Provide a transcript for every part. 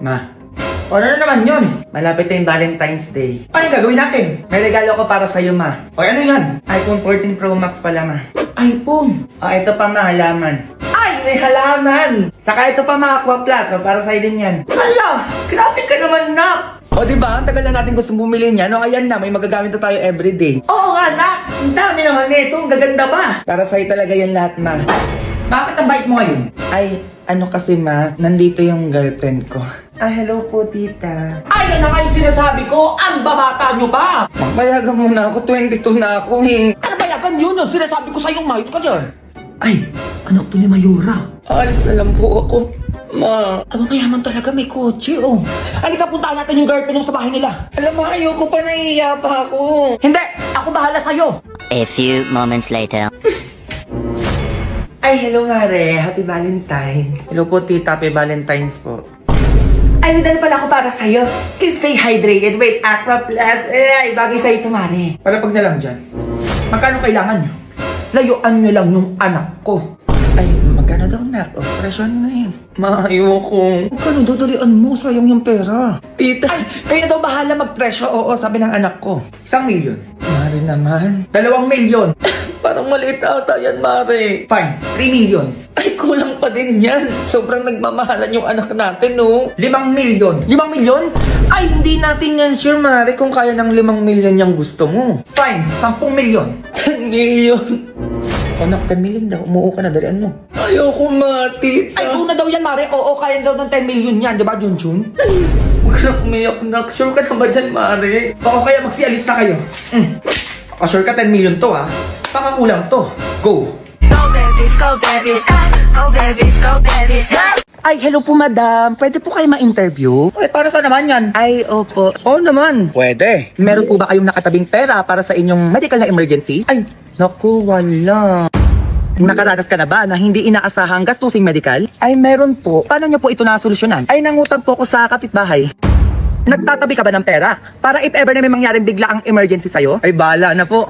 Ma. O ano na naman yun? Malapit na yung Valentine's Day. Ano yung gagawin natin? May regalo ko para sa'yo, ma. O ano yan? iPhone 14 Pro Max pala, ma. iPhone? O ito pa, ma, halaman. Ay, may halaman! Saka ito pa, ma, Aqua Plus. O, para sa'yo din yan. Hala! Grabe ka naman, nak! O diba, ang tagal na natin gusto bumili niya. No, ayan na, may magagamit na tayo everyday. Oo nga, nak! Ang dami naman nito, ang gaganda pa! Para sa'yo talaga yan lahat, ma. Bakit ang bait mo ngayon? Ay, ano kasi, ma, nandito yung girlfriend ko. Hello po, tita. Ay, yan na nga yung sinasabi ko! Ang babata nyo ba? Magbayagan muna ako, 22 na ako eh. Ano bayagan yun? Sinasabi ko sa'yo, mayos ka dyan. Ay, anak to ni Mayura. Alis na lang po ako. Ma. Aba, mayaman talaga, may kotse, oh. Halika, puntaan natin yung girlfriend mo sa bahay nila. Alam mo, ayoko pa, nahihiya pa ako. Hindi, ako bahala sa'yo. A few moments later. Ay, hello, Mare. Happy Valentine's. Hello po, tita. Happy Valentine's po. Ay, may dala pala ako para sa'yo. Stay hydrated. Wait, Aqua Plus. Ay, bagay sa'yo ito, Mare. Palapag na lang dyan. Magkano kailangan nyo? Layuan nyo lang yung anak ko. Ay, magkano daw, nak? O, presyon na eh. Ayoko. Magkano dudalian mo? Sayang yung pera. Tita, ay, kayo na daw bahala magpresyo. Oo, sabi ng anak ko. 1 milyon. Mare naman. 2 milyon. Parang maliit ata yan, Mare. Fine, 3 milyon. Ay, kulang pa din yan. Sobrang nagmamahalan yung anak natin, no? 5 milyon. 5 milyon? Ay, hindi natin yan sure, Mare, kung kaya ng 5 milyon yung gusto mo. Fine, 10 milyon. 10 milyon. Anak, 10 milyon daw. Umuo ka na, dalian mo. Ayoko, matita. Ay, una daw yan, Mare. Oo, kaya daw ng 10 milyon yan. Diba, Junjun? Huwag ka na umiyak, nak. Sure ka na ba dyan, Mare? Oo, kaya magsialis na kayo. Sure ka 10 milyon to, ha? Baka kulang to. Go! Go babies, go babies, go babies, go babies, go! Ay, hello po, madam. Pwede po kayo ma-interview? Ay, para sa naman yan? Ay, opo. Oo naman. Pwede. Meron po ba kayong nakatabing pera para sa inyong medical na emergency? Ay, naku, wala. Nakaranas ka na ba na hindi inaasahang gastusing medical? Ay, meron po. Paano nyo po ito nasolusyonan? Ay, nangutang po ko sa kapitbahay. Nagtatabi ka ba ng pera? Para if ever na may mangyaring bigla ang emergency sa'yo? Ay, bala na po.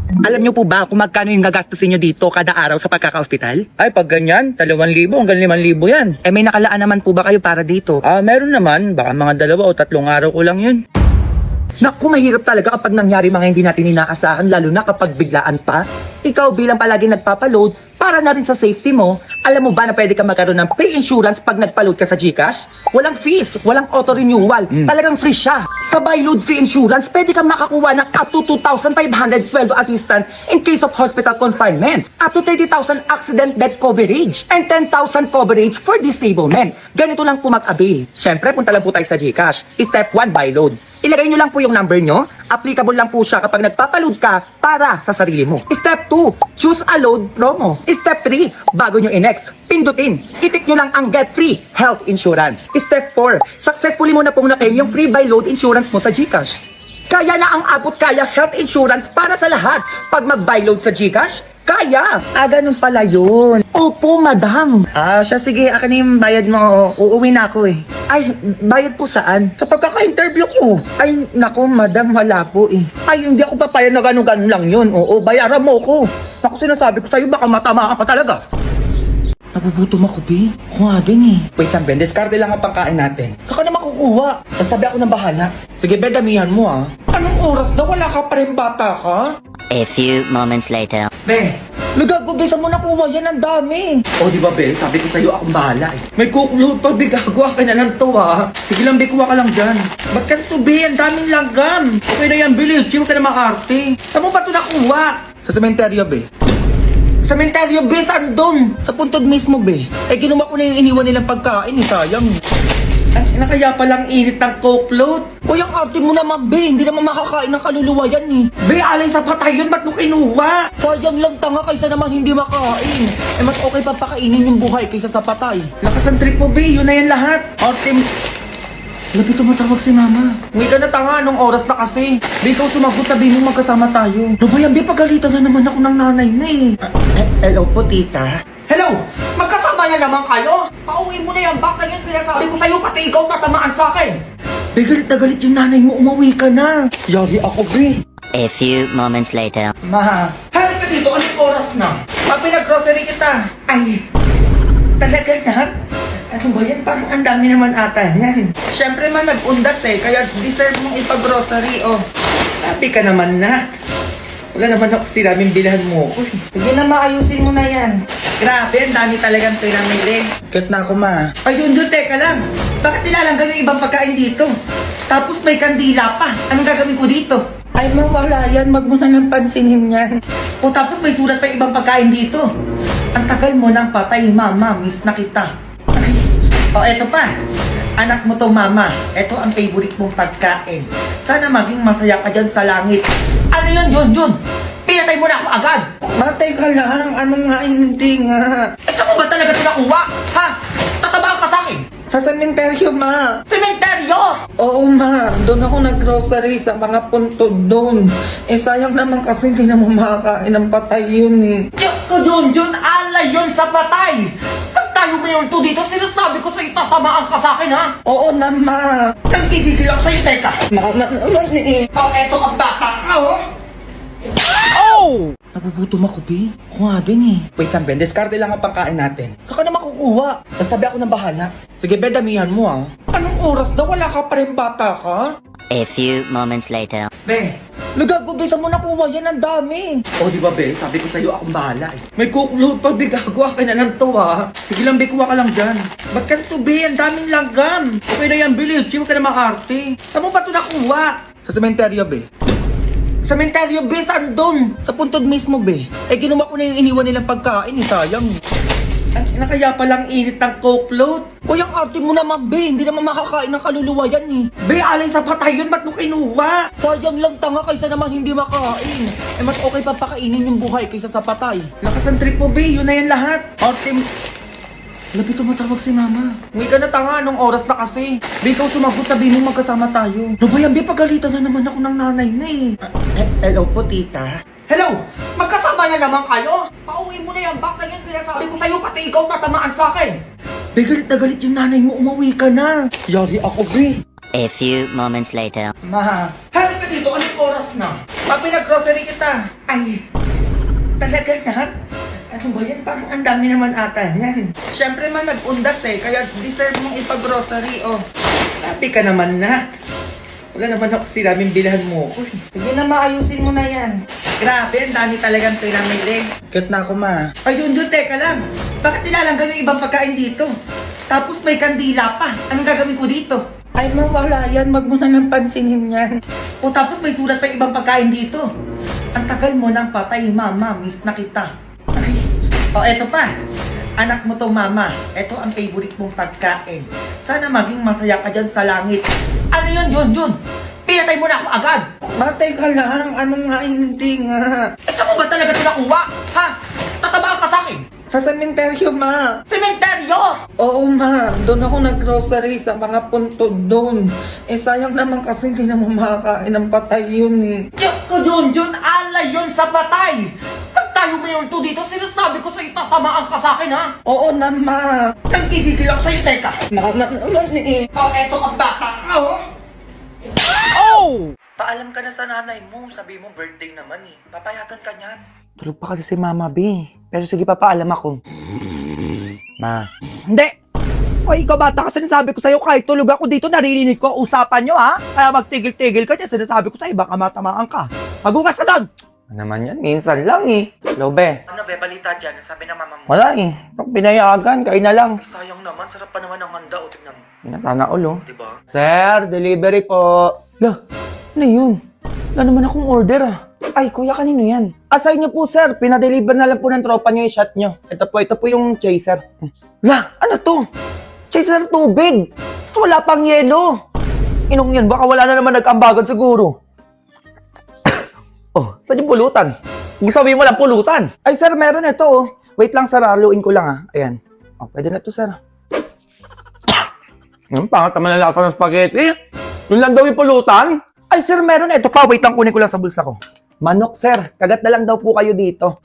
Alam nyo po ba kung magkano yung gagastusin nyo dito kada araw sa pagkaka-hospital? Ay, pag ganyan, 2,000 hanggang 5,000 yan. Eh, may nakalaan naman po ba kayo para dito? Meron naman. Baka mga 2 o 3 araw ko lang yun. Naku, mahirap talaga kapag nangyari mga hindi natin inaasahan, lalo na kapag biglaan pa. Ikaw bilang palagi nagpapaload, para na rin sa safety mo, alam mo ba na pwede ka magkaroon ng pre-insurance pag nagpaload ka sa GCash? Walang fees, walang auto-renewal, talagang free siya. Sa buy load free insurance, pwede kang makakuha ng up to 2,500 sweldo assistance in case of hospital confinement, up to 30,000 accident death coverage, and 10,000 coverage for disablement. Ganito lang po mag-avail. Siyempre, punta lang po tayo sa GCash. Step 1, buy load. Ilagay nyo lang po yung number nyo. Applicable lang po siya kapag nagpapaload ka para sa sarili mo. Step 2, choose a load promo. Step 3, bago nyo i-next, pindutin. Itik nyo lang ang get free health insurance. Step 4, successfully mo na pong na-claim yung free buy load insurance mo sa GCash. Kaya na ang abot kaya health insurance para sa lahat. Pag mag-buy load sa GCash, kaya! Ganun pala yun. Opo, madam. Siya, sige, akin na yung bayad mo. Uuwi na ako eh. Ay, bayad po saan? Sa pagkaka-interview ko. Ay, naku, madam, wala po eh. Ay, hindi ako papayag na ganun-ganun lang yun. Oo, bayaran mo ko. Naku, sinasabi ko sa'yo, baka matama ka talaga. Nagugutom ako, B. Ako nga din eh. Wait lang, Ben. Discarte lang ang pangkain natin. Saka na makukuha. Basta sabi ako ng bahala. Sige, Ben, damihan mo ah. Anong oras na? Wala ka pa rin bata ka? A few moments later. Be, nagagubisa mo nakuha yan, ang dami. O di ba, Be? Sabi ko sa'yo, akong bahala eh. May cookload pa, Be. Gagawa ka na lang to, ha? Sige lang, Be. Kuha ka lang dyan. Ba't ka to, Be? Ang daming langgam. Okay na yan, Be. Chill ka na makarte. Saan mo ba ito nakuha? Sa sementeryo, Be. Sa sementeryo, Be. Saan doon? Sa puntod mismo, Be. Eh, kinuha ko na yung iniwan nilang pagkain, eh. Sayang. Ay, nakaya palang init ng cookload. Uy, ang arte mo naman, Be. Hindi naman makakain ng kaluluwa yan, eh. Be, alay sa patay yun. Ba't mo kinuha? Sayang lang, tanga, kaysa naman hindi makain. Eh, mas okay pa pakainin yung buhay kaysa sa patay. Lakas ng trip mo, Be. Yun na yan lahat. Arte mo. Labi tumatawag si Mama. Uwi ka na, tanga. Anong oras na kasi? Be, ikaw sumagot. Sabihin mo magkasama tayo. No ba yan, Be? Pagalitan na naman ako ng nanay na eh. Hello po, tita. Hello! Magkasama na naman kayo? Pauwi mo na yan. Baka yan sinasabi ko sa'yo, pati ikaw tatamaan sa akin. Be, galit na galit yung nanay mo. Umuwi ka na. Yari ako, Be. A few moments later. Ma, halik ka dito. Anong oras na? Pinag-grocery kita. Ay, talaga na? Ano ba yan? Parang ang dami naman ata yan. Siyempre man nag-undas kaya deserve mong ipag-grocery Sabi ka naman na. Wala naman ako sinabing bilhan mo ko Sige na maayusin mo na yan. Grabe, ang dami talagang pinamili. Kat na ako ma. Ayun doon, teka lang. Bakit nilalanggan yung ibang pagkain dito? Tapos may kandila pa. Anong gagawin ko dito? Ay mawala yan, wag mo na lang pansinin yan. O tapos may sulat pa ibang pagkain dito. Ang tagal mo nang patay, mama, miss na kita. O eto pa, anak mo to mama, eto ang favorite mong pagkain. Sana maging masaya ka dyan sa langit. Ano yun, Jun? Pinatay mo na ako agad. Matay ka lang, ano nga hindi nga. Saan mo ba talaga ito nakuha? Ha? Tatabaan ka sa akin? Sa sementeryo, ma. Sementeryo? Oo, ma. Doon ako nag-grocery sa mga puntod doon. Sayang naman kasi hindi na mo makakain ng patay yun Diyos ko, Jun, alay yun sa patay. Pag tayo mo yung dito, sinasabi ko sa'yo, tatamaan ka sa akin, ha? Oo na, ma. Nagkikigil ako sa'yo, teka. Ma, naman eto ka bata ka, Nagugutom ako, B. Ako nga din Wait lang, Ben. Discarte lang ang pangkain natin. Saan ka na makukuha? Nasabi ako ng bahala. Sige, Ben, damihan mo, Anong oras daw? Wala ka pa rin bata ka? A few moments later. Be, nagago, Be. Saan mo nakuha yan? Ang dami. Di ba, Be? Sabi ko sa'yo, akong bahala May cookload pa, Be. Gago, akin na lang to, Sige lang, Be. Kuha ka lang dyan. Ba't ka to, Be? Ang daming langgam. Okay na yan, Be. Huwag ka na makarte. Saan mo ba ito nakuha? Sa sementeryo, Be. Sementeryo, Be, saan doon? Sa puntod mismo, Be. Ginawa ko na yung iniwan nilang pagkain, sayang. Kaya palang init ng coke float. Yung arte mo naman, Be. Hindi naman makakain ng kaluluwa yan, Be, alay sa patay yun. Ba't mo kinuha? Sayang lang tanga kaysa naman hindi makain. Mas okay pa pakainin yung buhay kaysa sa patay. Lakas ng trip mo, Be. Yun na yan lahat. Arte mo. Labi tumatawag si mama. Uwi ka na tanga, anong oras na kasi? Be, ikaw sumagot, sabihin mo magkasama tayo. Ano ba yan, Be? Pagalitan na naman ako ng nanay na Hello po, tita. Hello! Magkasama na naman kayo? Pauwi mo na yan, baka yan sinasabi ko sa'yo, pati ikaw tatamaan sa akin. Be, galit na galit yung nanay mo, umuwi ka na. Yari ako, Be. A few moments later. Ma, halika ka dito, anong oras na? Pinag-grocery kita. Ay, talaga na? Ano ba yan? Parang ang dami naman ata yan. Siyempre man nag-undas kaya deserve mong ipag-grocery Sabi ka naman na. Wala naman ako sinabing bilhan mo ko Sige na maayusin mo na yan. Grabe, ang dami talagang pinamili. Kat na ako, ma. Ayun doon, teka lang. Bakit nilalanggan yung ibang pagkain dito? Tapos may kandila pa. Anong gagawin ko dito? Ay mawala yan, wag mo na lang pansinin yan. O tapos may sulat pa ibang pagkain dito. Ang tagal mo nang patay, mama, miss na kita. O eto pa, anak mo to mama, eto ang favorite mong pagkain. Sana maging masaya ka dyan sa langit. Ano yun, Jun? Pinatay mo na ako agad. Matay ka lang, ano nga hindi nga. Saan mo ba talaga ito nakuha? Ha? Tatabaan ka sa akin? Sa sementeryo, ma. Sementeryo? Oo, ma. Doon ako nag-grocery sa mga puntod doon. Sayang naman kasi hindi na mo makakain ng patay yun Diyos ko, Jun, alay yun sa patay. Tayo mo yung dito, sinasabi ko sa'yo, tatamaan ka sa akin, ha? Oo na, ma. Nagkikigil ako sa'yo, teka. Eto ka bata ka, Paalam ka na sa nanay mo, sabi mo birthday naman Papayagan ka niyan. Tulog pa kasi si Mama B. Pero sige, papaalam ako. Ma. Hindi! O ikaw bata, kasi sinasabi ko sa'yo, kahit tulog ako dito, naririnig ko usapan nyo, ha? Kaya magtigil-tigil ka dyan, sinasabi ko sa'yo, baka matamaan ka. Magugas ka doon! Ano naman yan? Minsan lang Hello, Be. Ano, Be? Balita dyan. Sabi ng mama mo. Wala Pag pinayagan, kain na lang. Sayang naman. Sarap pa naman ang handa. O, tignan mo. Sana ulo. Diba? Sir, delivery po. Lah, ano yun? Wala naman akong order, Ay, kuya, kanino yan? Asay niyo po, sir. Pinadeliver na lang po ng tropa niyo yung shot niyo. Ito po yung chaser. Lah, ano to? Chaser tubig. Basta wala pang yelo. Inong yan, baka wala na naman nag-ambagan siguro. Saan yung pulutan? Kung sabihin mo lang pulutan. Ay, sir, meron ito, Wait lang, sir, haluin ko lang, Ayan. Pwede na to, sir. Pangat naman ang lasa ng spaghetti. Yun lang daw yung pulutan. Ay, sir, meron ito pa. Wait lang, kunin ko lang sa bulsa ko. Manok, sir. Kagat na lang daw po kayo dito.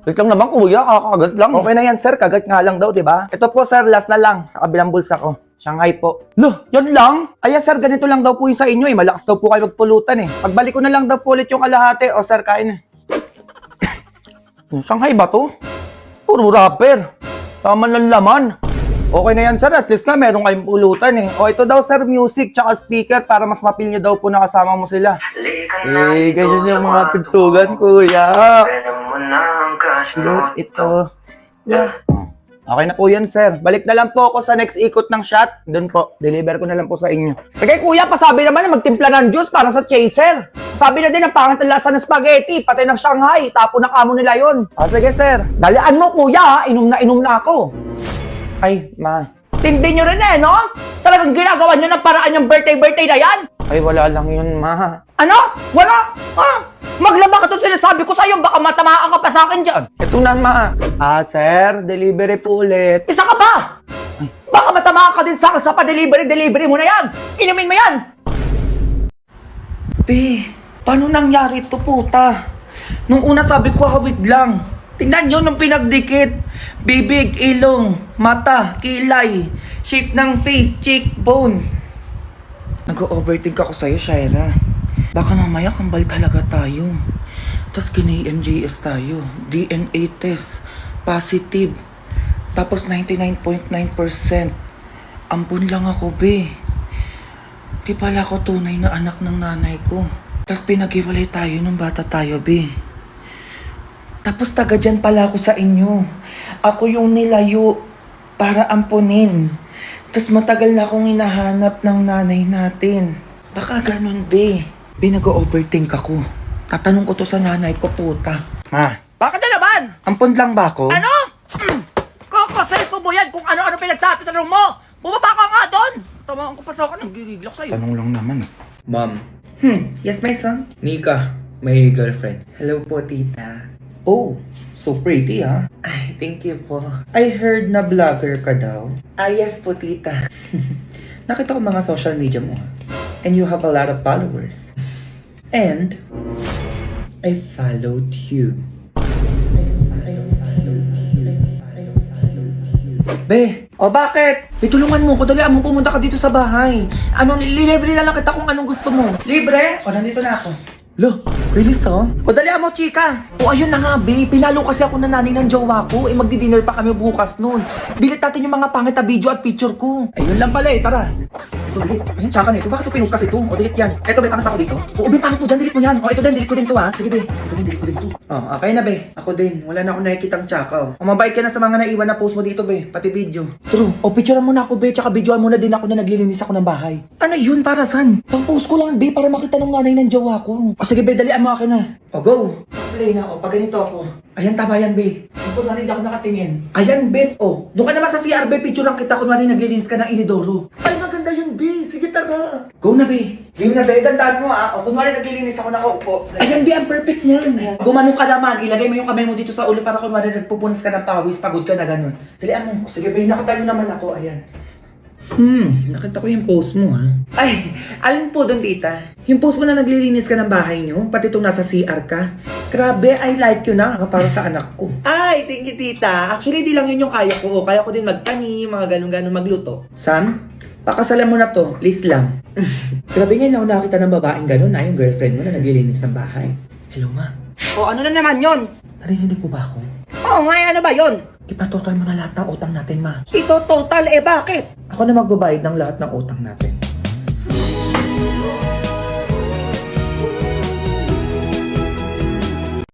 Wait lang naman, kuya. Kakagat lang. Okay na yan, sir. Kagat nga lang daw, diba? Ito po, sir. Last na lang. Sa kabilang bulsa ko. Shanghai po. Loh, yun lang? Ay, sir, ganito lang daw po yung sa inyo Malakas daw po kayo magpulutan Pagbalik ko na lang daw po ulit yung kalahati. O, sir, kain Shanghai ba to? Puro wrapper. Tama ng laman. Okay na yan, sir. At least nga, meron kayong pulutan eh. O, ito daw, sir, music tsaka speaker para mas mapil nyo daw po na kasama mo sila. Eh, ganyan yung mga tugtugan, kuya. Ito. Yeah. Okay na po yan, sir. Balik na lang po ako sa next ikot ng shot. Doon po. Deliver ko na lang po sa inyo. Sige, kuya, pasabi naman na magtimpla ng juice para sa chaser. Sabi na din ang pangit ang lasa ng spaghetti, pati ng Shanghai. Tapo na kamo nila yun. Sige, sir. Dalian mo, kuya, ha? Inom na ako. Ay, ma. Tindi nyo rin eh, no? Talagang ginagawa nyo ng paraan yung birthday na yan? Ay, wala lang yun, ma. Ano? Wala? Maglaba ka to sinasabi ko sa'yo, baka matamaan ka pa sa akin dyan. Ito na, ma. Sir, delivery po ulit. Isa ka pa! Baka matamaan ka din sa akin sa pa-delivery mo na yan. Inumin mo yan. Paano nangyari ito, puta? Nung una sabi ko, hawig lang. Tingnan nyo nung pinagdikit. Bibig, ilong, mata, kilay, shape ng face, cheekbone. Nag-overthink ako sa'yo, Shaira. Baka mamaya kambal talaga tayo. Tapos kina-MJS tayo. DNA test. Positive. Tapos 99.9%. Ampun lang ako, be. Di pala ako tunay na anak ng nanay ko. Tapos pinag-iwalay tayo nung bata tayo, be. Tapos taga dyan pala ako sa inyo. Ako yung nilayo para ampunin. Tapos matagal na akong hinahanap ng nanay natin. Baka ganun, be. Nag-overthink ako. Tatanong ko to sa nanay ko, puta. Ma. Bakit na naman? Ampun lang ba ako? Ano? Kakasal mo yan kung ano-ano pinagtatanong mo. Bumaba ka nga doon. Tamaan ko pa sa akin. Nagigigil ako sa'yo. Tanong lang naman. Ma'am. Yes, my son? Nika, my girlfriend. Hello po, tita. Oh, so pretty, ha? Ay, thank you po. I heard na vlogger ka daw. Yes po, tita. Nakita ko mga social media mo. And you have a lot of followers. And I followed you. Be, bakit? Tulungan mo ko, dalian mo pumunta ka dito sa bahay. Libre na lang kita kung anong gusto mo. Libre? Nandito na ako. Lo, really so? Dalian mo, chika. Ayun na nga, be. Pinalo kasi ako na nanay ng jowa ko. Magdi-dinner pa kami bukas noon. Delete natin yung mga pangit na video at picture ko. Ayun lang pala tara. Ito, delete. Ayun, tsaka na ito. Bakit ito pinost kasi ito? Delete yan. Ito, be, pangit ako dito. Be, pangit mo dyan. Delete mo yan. Ito din, delete ko din to, ha. Sige, be. Ito din, delete ko din to. Okay na, be. Ako din. Wala na akong nakikitang tsaka, Mabait ka na sa mga naiwan na post mo dito, be. Pati video. True. Picturean mo na ako, be. Tsaka videoan mo na din ako na naglilinis ako ng bahay. Ano yun? Para saan? Pang-post ko lang, be. Para makita ng nanay ng jowa ko. Sige, be. Dalian mo akin na. Go. Play na ako. Pag ganito ako. Ayan, tama yan, be. Kunwari hindi ako nakatingin. Ayan, bet, Doon ka naman sa CRB, picture lang kita kunwari naglilinis ka ng inidoro. Ay, maganda yun, be. Sige, tara. Go na, be. Game na, be. Gandaan mo, ha. Kunwari naglilinis ako nakaupo. Ayan, be. Ang perfect niyan. Gumanong ka naman. Ilagay mo yung kamay mo dito sa ulo para kunwari nagpupunas ka ng pawis. Pagod ka na ganun. Dalian mo. Sige, be. Nakatayo naman ako. Ayan. Nakita ko yung post mo, ha? Ay, alin po doon, tita? Yung post mo na naglilinis ka ng bahay nyo, pati itong nasa CR ka. Grabe, I like you na, para sa anak ko. Ay, thank you, tita. Actually, di lang yun yung kaya ko. Kaya ko din magtanim, mga ganun-ganun magluto. Sam, pakasalan mo na to, please lang. Grabe ngayon ako nakita ng babaeng ganun na yung girlfriend mo na naglilinis ng bahay. Hello, ma. Ano na naman yon? Narinig mo ba ako? Oo nga, ano ba yon? Ipatotal mo na lahat ng utang natin, ma. Ito total, bakit? Ako na magbabayad ng lahat ng utang natin.